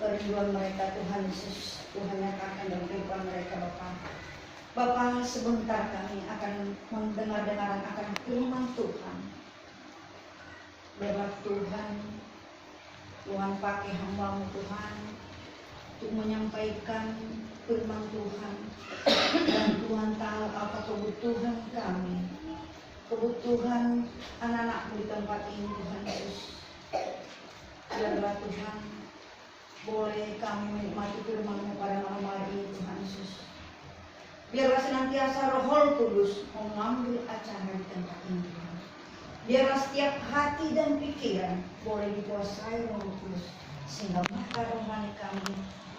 kerinduan mereka Tuhan Yesus. Tuhan nyatakan dalam kehidupan mereka Bapa. Bapa, sebentar kami akan mendengar-dengaran akan firman Tuhan. Biarlah Tuhan pakai hamba-Mu Tuhan untuk menyampaikan firman Tuhan, dan Tuhan tahu apa kebutuhan kami, kebutuhan anak-anak-Mu di tempat ini Tuhan Yesus. Biarlah Tuhan boleh kami menikmati firman-Mu pada malam hari ini Tuhan Yesus. Biarlah senantiasa Roh Kudus mengambil acara di tempat ini Tuhan. Biarlah setiap hati dan pikiran boleh dikuasai Roh Kudus, sehingga mata rohani kami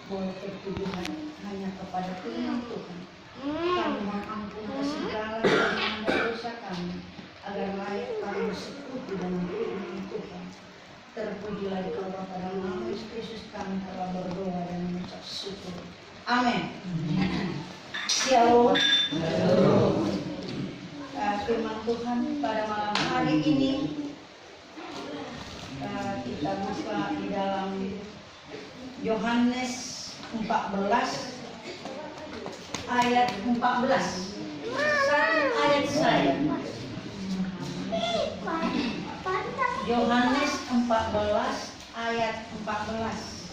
boleh tertujukan hanya kepada firman Tuhan. Kami mohon ampun atas segala kelemahan dan dosa kami, agar layak kami bersekutu dengan firman Tuhan. Terpujilah Engkau Bapa, dalam nama Yesus Kristus kami telah berdoa dan mengucap syukur. Amin. Shalom. Firman Tuhan pada malam hari ini kita buka di dalam Yohanes 14 ayat 14. Satu ayat saya. Yohanes 14 ayat 14.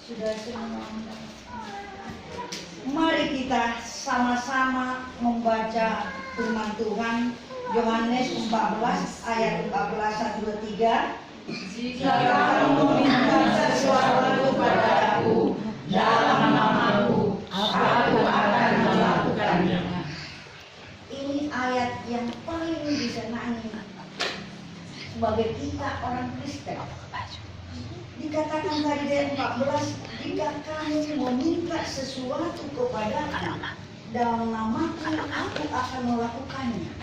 Sudah semua. Mari kita sama-sama membaca firman Tuhan. Yohanes 14 ayat 14, 1, 2, 3. Jika kamu minta sesuatu kepadaku dalam namaku, aku akan melakukannya. Ini ayat yang paling disenangi sebagai kita orang Kristen. Dikatakan tadi ayat 14, jika kamu meminta sesuatu kepadaku dalam namaku, aku akan melakukannya.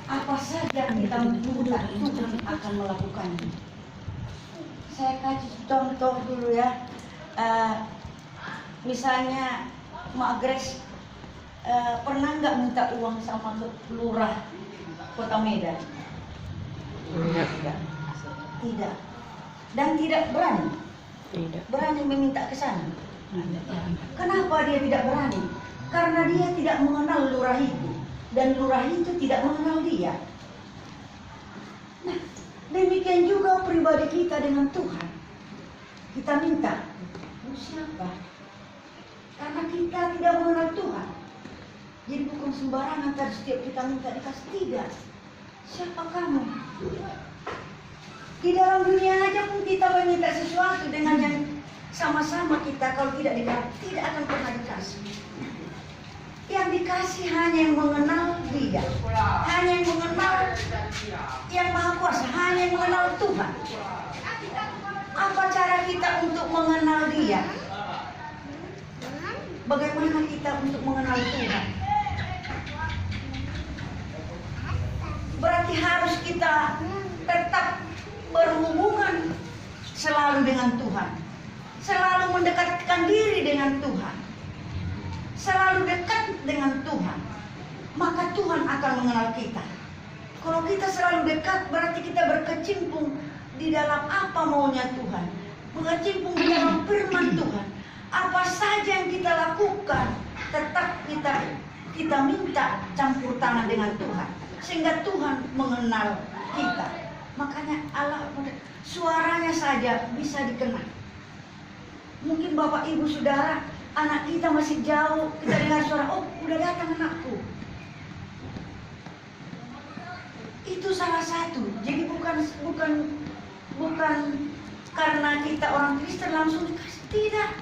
Apa saja kita minta, Tuhan akan melakukannya. Saya kasih contoh dulu ya. Misalnya Mak Grace pernah nggak minta uang sama lurah Kota Medan? Tidak. Dan tidak berani. Berani meminta ke sana. Kenapa dia tidak berani? Karena dia tidak mengenal lurah itu, dan lurah itu tidak mengenal dia. Nah, demikian juga pribadi kita dengan Tuhan. Kita minta, siapa? Karena kita tidak mengenal Tuhan. Jadi bukan sembarangan tadi setiap kita minta dikasih, tidak. Siapa kamu? Di dalam dunia aja pun kita meminta sesuatu dengan yang sama-sama kita, kalau tidak dikasih, tidak akan pernah dikasih. Yang dikasih hanya yang mengenal Dia, hanya yang mengenal yang Maha Kuasa, hanya yang mengenal Tuhan. Apa cara kita untuk mengenal Dia? Bagaimana kita untuk mengenal Tuhan? Berarti harus kita tetap berhubungan selalu dengan Tuhan, selalu mendekatkan diri dengan Tuhan, selalu dekat dengan Tuhan, maka Tuhan akan mengenal kita. Kalau kita selalu dekat, berarti kita berkecimpung di dalam apa maunya Tuhan, berkecimpung di dalam firman Tuhan. Apa saja yang kita lakukan, tetap kita minta campur tangan dengan Tuhan, sehingga Tuhan mengenal kita. Makanya Allah, suaranya saja bisa dikenal. Mungkin Bapak Ibu Saudara, anak kita masih jauh, kita dengar suara, oh udah datang anakku. Itu salah satu. Jadi bukan karena kita orang Kristen langsung dikasih, tidak.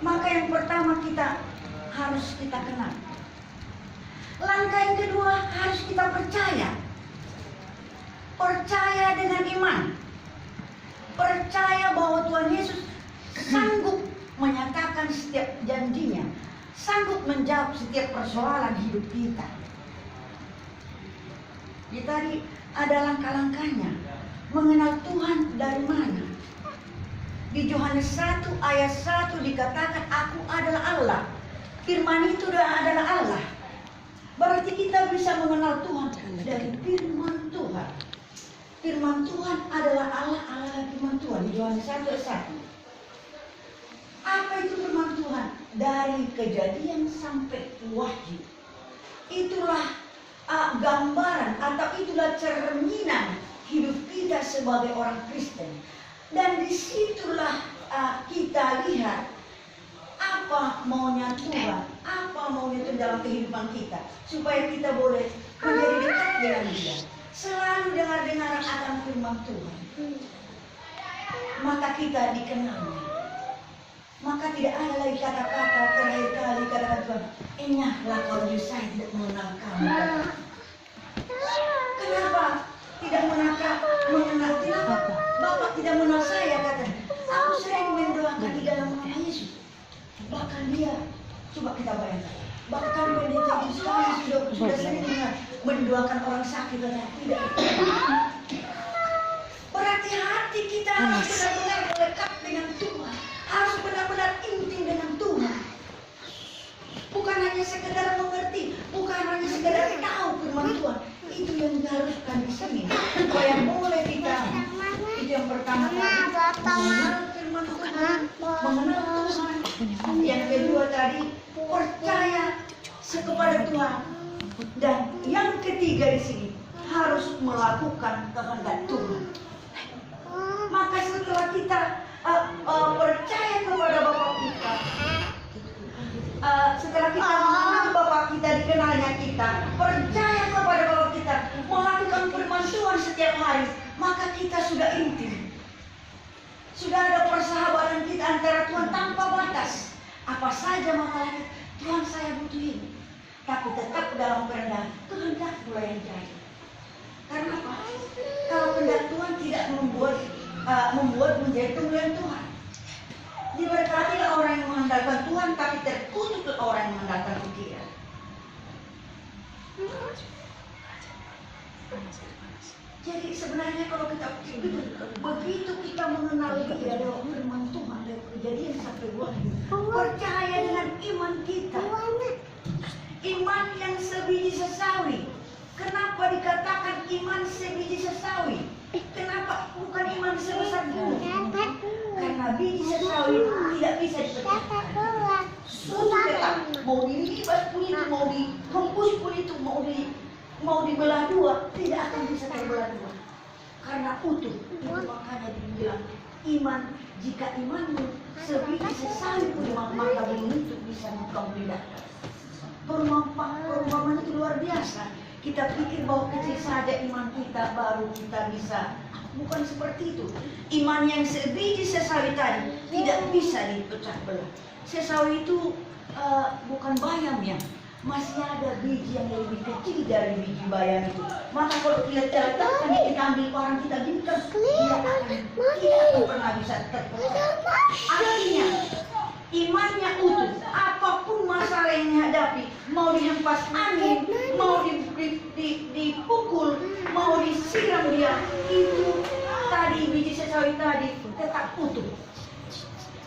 Maka yang pertama harus kita kenal. Langkah yang kedua harus kita percaya. Percaya dengan iman. Percaya bahwa Tuhan Yesus sanggup menyatakan setiap janjinya, sanggup menjawab setiap persoalan hidup kita. Jadi tadi ada langkah-langkahnya. Mengenal Tuhan dari mana? Di Yohanes 1 ayat 1 dikatakan, aku adalah Allah. Firman itu adalah Allah. Berarti kita bisa mengenal Tuhan dari firman Tuhan. Firman Tuhan adalah Allah firman Tuhan. Yohanes 1:1. Apa itu firman Tuhan? Dari Kejadian sampai Wahyu. Itulah gambaran atau itulah cerminan hidup kita sebagai orang Kristen. Dan disitulah kita lihat apa maunya Tuhan, apa maunya Tuhan dalam kehidupan kita, supaya kita boleh menjadi dekat dengan Dia. Selalu dengar-dengar akan firman Tuhan, maka kita dikenalnya. Maka tidak ada lagi kata-kata terakhir kali kata Tuhan, enyahlah kalau saya tidak mengenal kamu. Kenapa tidak mengenal kenapa? Bapak tidak mengenal saya, kata. Aku sering mendoakan di dalam nama Yesus. Bahkan dia, coba kita bayangkan, bahkan pendeta sekali sudah sering mendoakan orang sakit, dan tidak. Berarti hati kita harus benar-benar melekat dengan Tuhan, harus benar-benar intim dengan Tuhan. Bukan hanya sekedar mengerti, bukan hanya sekedar tahu firman Tuhan. Itu yang diharuskan di sini, supaya boleh kita. Itu yang pertama kali, mengenal firman Tuhan, mengenal Tuhan. Yang kedua tadi, percaya kepada Tuhan. Dan yang ketiga di sini, harus melakukan kehendak Tuhan. Maka setelah kita percaya kepada Bapa kita, setelah kita mengenal Bapa kita, dikenalnya kita, percaya kepada Bapa kita, melakukan firman Tuhan setiap hari, maka kita sudah intim. Sudah ada persahabatan kita antara Tuhan tanpa batas. Apa saja masalahnya, Tuhan saya butuh ini. Tapi tetap dalam kehendak pula yang jadi. Karena apa? Kalau kehendak Tuhan tidak membuat menjadi kemuliaan Tuhan. Diberkatilah orang yang mengandalkan Tuhan, tapi terkutuklah orang yang mengandalkan pikiran. Jadi sebenarnya kalau kita begitu kita mengenal Dia lewat firman Tuhan, lewat Kejadian sampai Wahyu, percaya dengan iman kita, iman yang sebiji sesawi. Kenapa dikatakan iman sebiji sesawi? Kenapa bukan iman sebesar gunung? Karena biji sesawi tidak bisa dipecahkan. Sudah tetap, mau dilibat pun itu, mau dihembus pun itu, mau dibelah dua, tidak akan bisa terbelah dua. Karena utuh. Itu makanya dibilang iman, jika imanmu sebiji sesawi pun, maka belum itu bisa engkau belahkan. Perumpamaan itu luar biasa. Kita pikir bahwa kecil saja iman kita baru kita bisa. Bukan seperti itu. Iman yang sebiji sesawi tadi tidak bisa dipecah belah. Sesawi itu bukan bayam ya. Masih ada biji yang lebih kecil dari biji bayam itu. Maka kalau kita letakkan, kita ambil barang kita ginikan, tidak akan pernah bisa terpecah. Artinya imannya utuh. Apapun masalah yang dihadapi, mau dihempas angin, mau dipukul, mau disiram dia, itu tadi biji sesawi tadi tetap utuh.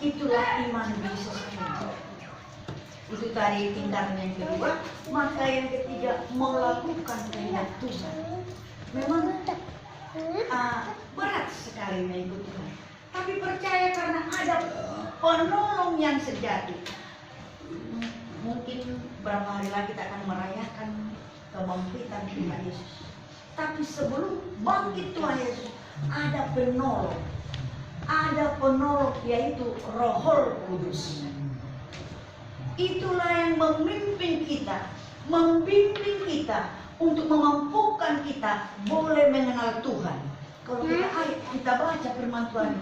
Itulah iman biji sesawi. Itu tadi tingkatan yang kedua. Maka yang ketiga, melakukan kehendak Tuhan. Memang berat sekali mengikut Tuhan, tapi percaya karena ada penolong yang sejati. Mungkin beberapa hari lagi kita akan merayakan kebangkitan Tuhan Yesus. Tapi sebelum bangkit Tuhan Yesus, ada penolong. Ada penolong, yaitu Roh Kudus. Itulah yang memimpin kita, membimbing kita, untuk memampukan kita boleh mengenal Tuhan. Kalau kita baca firman Tuhan,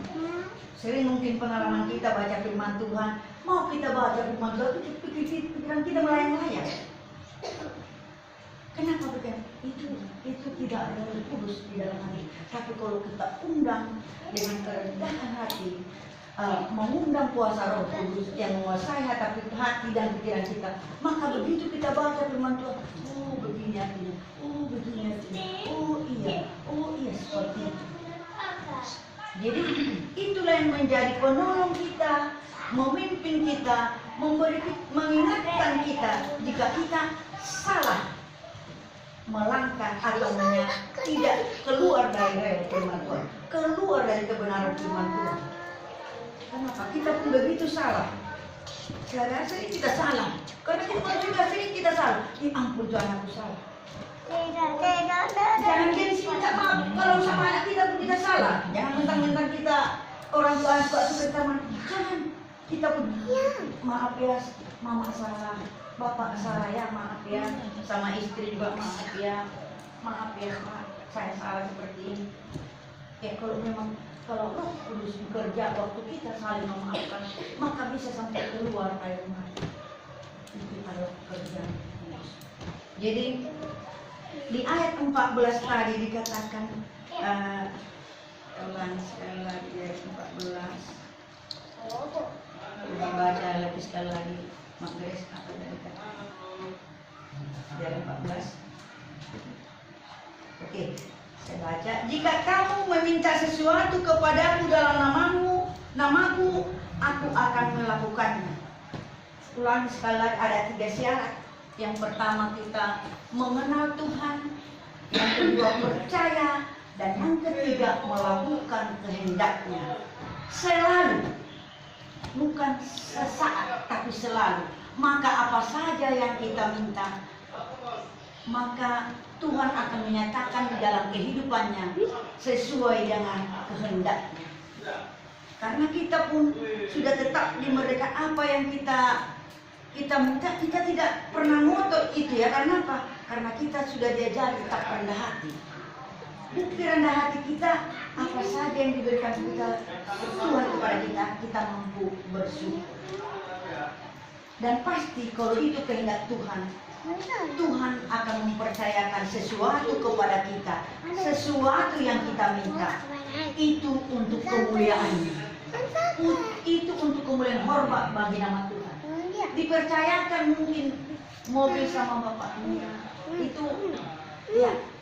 sering mungkin pengalaman kita baca firman Tuhan, mau kita baca firman Tuhan, pikiran kita melayang-layang. Kenapa begitu? Itu tidak ada Roh Kudus di dalam hati. Tapi kalau kita undang dengan kerendahan hati, mengundang kuasa Roh Kudus yang menguasai hati dan pikiran kita, maka begitu kita baca firman Tuhan, oh begini artinya, oh begini artinya, oh iya seperti itu. Jadi itulah yang menjadi penolong kita, memimpin kita, mengingatkan kita jika kita salah melangkah atau tidak keluar dari rel firman Tuhan, keluar dari kebenaran firman Tuhan. Kenapa? Kita pun begitu salah. Saya rasa kita salah. Karena kita juga sering kita salah. Ya ampun Tuhan, aku salah. Jangan gengsi minta maaf kalau sama anak kita pun kita salah. Jangan mentang-mentang kita orang tua suka kita jangan. Kita pun maaf ya, mama salah, bapak salah ya, maaf ya, sama istri juga maaf ya, maaf, saya salah seperti ini. Ya kalau memang kalau Roh Kudus bekerja waktu kita saling memaafkan, maka bisa sampai keluar air mata. Itu kalau kerja. Jadi di ayat 14 tadi dikatakan, ulang sekali lagi ayat 14. Dibaca lagi sekali lagi, Mak Grace, apa dari kata? Dari 14. Oke, saya baca. Jika kamu meminta sesuatu kepadaku dalam namaku, aku akan melakukannya. Ulang sekali lagi, ada 3 syarat. Yang pertama kita mengenal Tuhan, yang kedua percaya, dan yang ketiga melakukan kehendaknya. Selalu, bukan sesaat tapi selalu. Maka apa saja yang kita minta, maka Tuhan akan menyatakan di dalam kehidupannya sesuai dengan kehendaknya. Karena kita pun sudah tetap di mereka, apa yang kita minta, kita tidak pernah ngotot itu ya. Karena apa? Karena kita sudah diajari tetap rendah hati. Bukti rendah hati kita, apa saja yang diberikan kita Tuhan kepada kita mampu bersyukur. Dan pasti kalau itu kehendak Tuhan, Tuhan akan mempercayakan sesuatu kepada kita, sesuatu yang kita minta. Itu untuk kemuliaan-Nya, itu untuk kemuliaan hormat bagi nama Tuhan. Dipercayakan mungkin mobil sama bapaknya, itu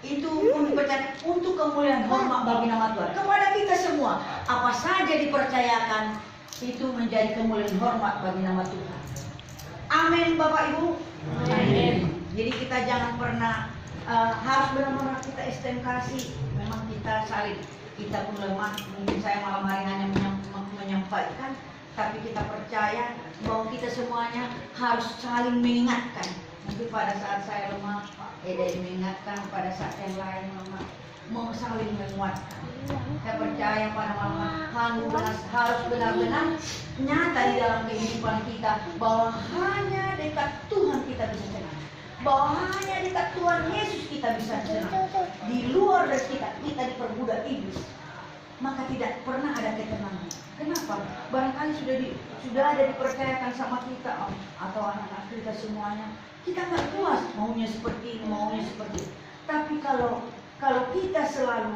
dipercayakan untuk kemuliaan hormat bagi nama Tuhan. Kepada kita semua, apa saja dipercayakan itu menjadi kemuliaan hormat bagi nama Tuhan. Amin, Bapak Ibu. Amin. Jadi kita jangan pernah harus benar-benar kita estengkasi. Memang kita saling, kita pun lemah. Mungkin saya malam hari hanya menyampaikan, tapi kita percaya bahwa kita semuanya harus saling mengingatkan. Mungkin pada saat saya lemah, Eda mengingatkan, pada saat yang lain mau saling menguatkan. Saya percaya pada malam harus benar-benar nyata di dalam kehidupan kita bahwa hanya dekat Tuhan kita bisa senang, bahwa hanya dekat Tuhan Yesus kita bisa senang. Di luar dari kita diperbudak iblis, maka tidak pernah ada ketenangan. Kenapa? Barangkali sudah ada dipercayakan sama kita atau anak-anak kita semuanya, kita nggak puas, maunya seperti ini, maunya seperti itu. Tapi kalau kita selalu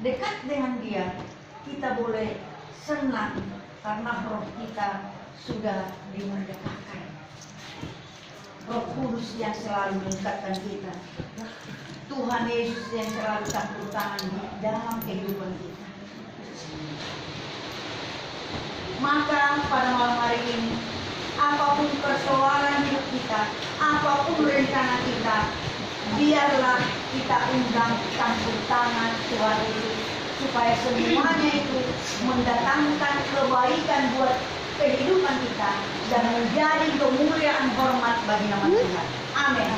dekat dengan Dia, kita boleh senang karena roh kita sudah dimerdekakan. Roh Kudus yang selalu meningkatkan kita, Tuhan Yesus yang selalu campur tangan di dalam kehidupan kita. Maka pada malam hari ini, apapun persoalan hidup kita, apapun rencana kita, biarlah kita undang campur tangan Tuhan Yesus, supaya semuanya itu mendatangkan kebaikan buat kehidupan kita dan menjadi kemuliaan hormat bagi nama Tuhan. Amin.